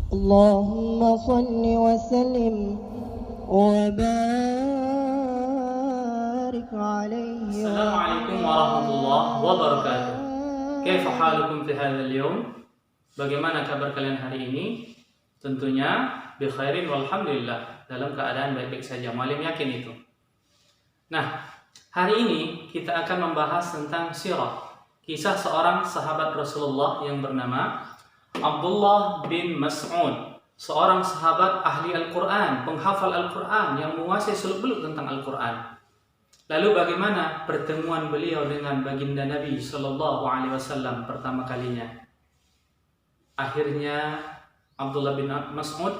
اللهم صل وسلم وبارك عليه. Assalamualaikum warahmatullahi wabarakatuh. Kaifa halukum fi hadzal yawm? Bagaimana kabar kalian hari ini? Tentunya bi khairin walhamdulillah, dalam keadaan baik-baik saja. Malim yakin itu. Nah, hari ini kita akan membahas tentang sirah, kisah seorang sahabat Rasulullah yang bernama Abdullah bin Mas'ud, seorang sahabat ahli Al-Quran, penghafal Al-Quran yang menguasai seluk-beluk tentang Al-Quran. Lalu bagaimana pertemuan beliau dengan baginda Nabi Shallallahu Alaihi Wasallam pertama kalinya? Akhirnya Abdullah bin Mas'ud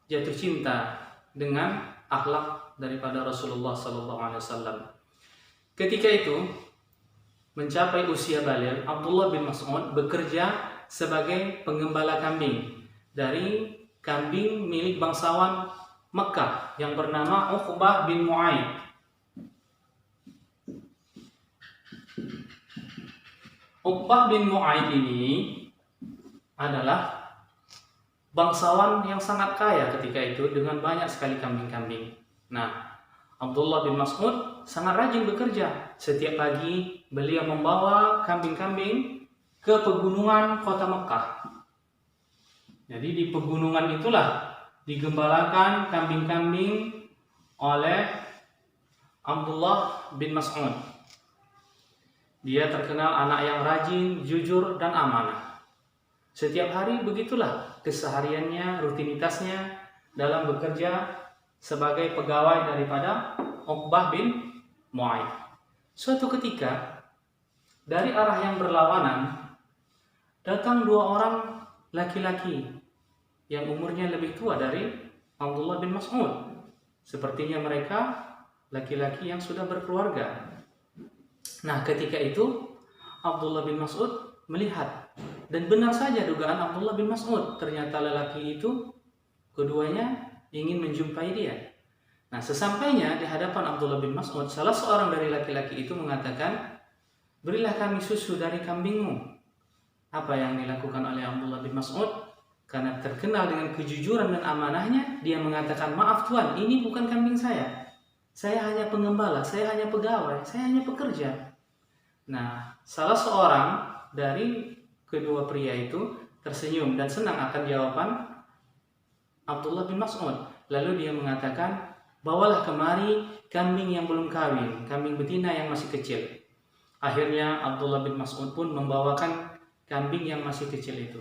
jatuh cinta dengan akhlak daripada Rasulullah Shallallahu Alaihi Wasallam. Ketika itu mencapai usia balik, Abdullah bin Mas'ud bekerja sebagai penggembala kambing dari kambing milik bangsawan Mekah yang bernama Uqbah bin Mu'aid. Uqbah bin Mu'aid ini adalah bangsawan yang sangat kaya ketika itu dengan banyak sekali kambing-kambing. Nah, Abdullah bin Mas'ud sangat rajin bekerja. Setiap pagi beliau membawa kambing-kambing ke pegunungan kota Mekah. Jadi di pegunungan itulah digembalakan kambing-kambing oleh Abdullah bin Mas'ud. Dia terkenal anak yang rajin, jujur, dan amanah. Setiap hari begitulah kesehariannya, rutinitasnya dalam bekerja sebagai pegawai daripada Uqbah bin Mu'aid. Suatu ketika dari arah yang berlawanan datang dua orang laki-laki yang umurnya lebih tua dari Abdullah bin Mas'ud. Sepertinya mereka laki-laki yang sudah berkeluarga. Nah, ketika itu Abdullah bin Mas'ud melihat, dan benar saja dugaan Abdullah bin Mas'ud, ternyata lelaki itu keduanya ingin menjumpai dia. Nah, sesampainya di hadapan Abdullah bin Mas'ud, salah seorang dari laki-laki itu mengatakan, "Berilah kami susu dari kambingmu." Apa yang dilakukan oleh Abdullah bin Mas'ud? Karena terkenal dengan kejujuran dan amanahnya, dia mengatakan, "Maaf Tuan, ini bukan kambing saya. Saya hanya penggembala, saya hanya pegawai, saya hanya pekerja." Nah, salah seorang dari kedua pria itu tersenyum dan senang akan jawaban Abdullah bin Mas'ud. Lalu dia mengatakan, "Bawalah kemari kambing yang belum kawin, kambing betina yang masih kecil." Akhirnya Abdullah bin Mas'ud pun membawakan kambing yang masih kecil itu.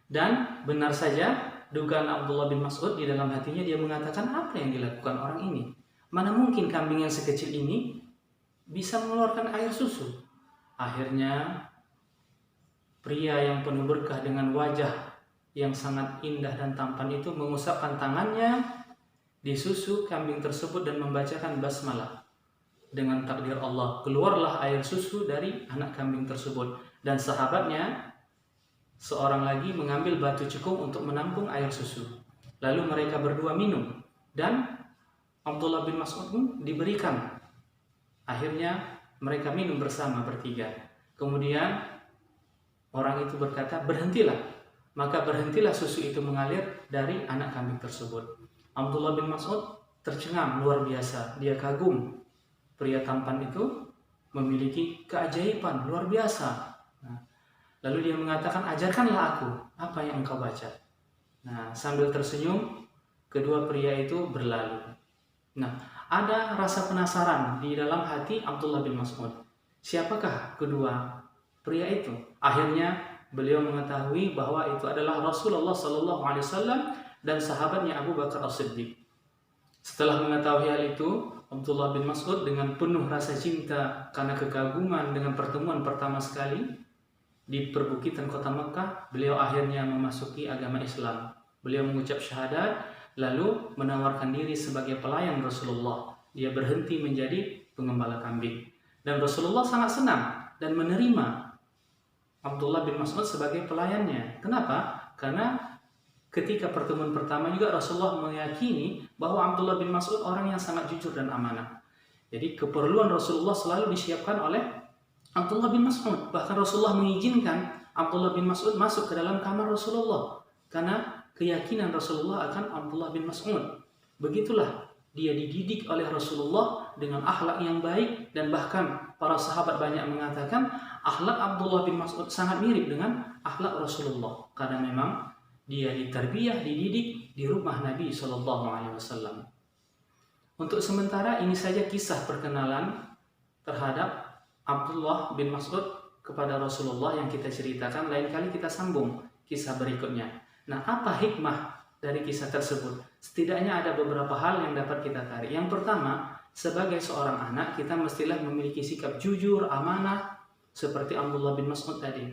Dan benar saja dugaan Abdullah bin Mas'ud, di dalam hatinya dia mengatakan, apa yang dilakukan orang ini? Mana mungkin kambing yang sekecil ini bisa mengeluarkan air susu? Akhirnya pria yang penuh berkah dengan wajah yang sangat indah dan tampan itu mengusapkan tangannya di susu kambing tersebut dan membacakan basmalah. Dengan takdir Allah, keluarlah air susu dari anak kambing tersebut. Dan sahabatnya seorang lagi mengambil batu cekung untuk menampung air susu. Lalu mereka berdua minum, dan Abdullah bin Mas'ud pun diberikan. Akhirnya mereka minum bersama bertiga. Kemudian orang itu berkata, "Berhentilah." Maka berhentilah susu itu mengalir dari anak kambing tersebut. Abdullah bin Mas'ud tercengang luar biasa. Dia kagum. Pria tampan itu memiliki keajaiban luar biasa. Lalu dia mengatakan, "Ajarkanlah aku apa yang engkau baca." Nah, sambil tersenyum, kedua pria itu berlalu. Nah, ada rasa penasaran di dalam hati Abdullah bin Mas'ud. Siapakah kedua pria itu? Akhirnya beliau mengetahui bahwa itu adalah Rasulullah Sallallahu Alaihi Wasallam dan sahabatnya Abu Bakar As-Siddiq. Setelah mengetahui hal itu, Abdullah bin Mas'ud dengan penuh rasa cinta karena kekaguman dengan pertemuan pertama sekali di perbukitan kota Mekah, beliau akhirnya memasuki agama Islam. Beliau mengucap syahadat, lalu menawarkan diri sebagai pelayan Rasulullah. Dia berhenti menjadi pengembala kambing. Dan Rasulullah sangat senang dan menerima Abdullah bin Mas'ud sebagai pelayannya. Kenapa? Karena ketika pertemuan pertama juga Rasulullah meyakini bahwa Abdullah bin Mas'ud orang yang sangat jujur dan amanah. Jadi keperluan Rasulullah selalu disiapkan oleh Abdullah bin Mas'ud. Bahkan Rasulullah mengizinkan Abdullah bin Mas'ud masuk ke dalam kamar Rasulullah karena keyakinan Rasulullah akan Abdullah bin Mas'ud. Begitulah dia dididik oleh Rasulullah dengan akhlak yang baik, dan bahkan para sahabat banyak mengatakan akhlak Abdullah bin Mas'ud sangat mirip dengan akhlak Rasulullah, karena memang dia ditarbiyah, dididik di rumah Nabi SAW. Untuk sementara ini saja kisah perkenalan terhadap Abdullah bin Mas'ud kepada Rasulullah yang kita ceritakan. Lain kali kita sambung kisah berikutnya. Nah, apa hikmah dari kisah tersebut? Setidaknya ada beberapa hal yang dapat kita tarik. Yang pertama, sebagai seorang anak kita mestilah memiliki sikap jujur, amanah seperti Abdullah bin Mas'ud tadi.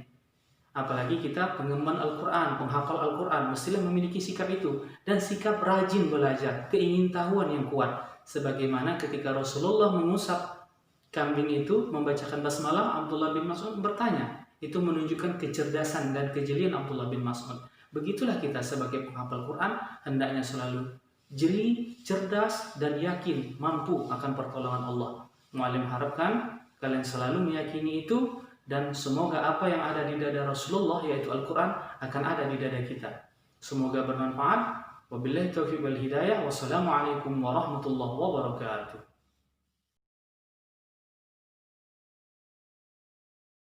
Apalagi kita pengemban Al-Quran, penghafal Al-Quran, mestilah memiliki sikap itu. Dan sikap rajin belajar, keingintahuan yang kuat. Sebagaimana ketika Rasulullah mengusap kambing itu, membacakan basmalah, Abdullah bin Mas'ud bertanya. Itu menunjukkan kecerdasan dan kejelian Abdullah bin Mas'ud. Begitulah kita sebagai penghafal Quran, hendaknya selalu jeli, cerdas, dan yakin mampu akan pertolongan Allah. Mu'alim harapkan kalian selalu meyakini itu, dan semoga apa yang ada di dada Rasulullah yaitu Al-Quran akan ada di dada kita. Semoga bermanfaat. Wabillahi taufiq wal hidayah. Wassalamualaikum warahmatullahi wabarakatuh.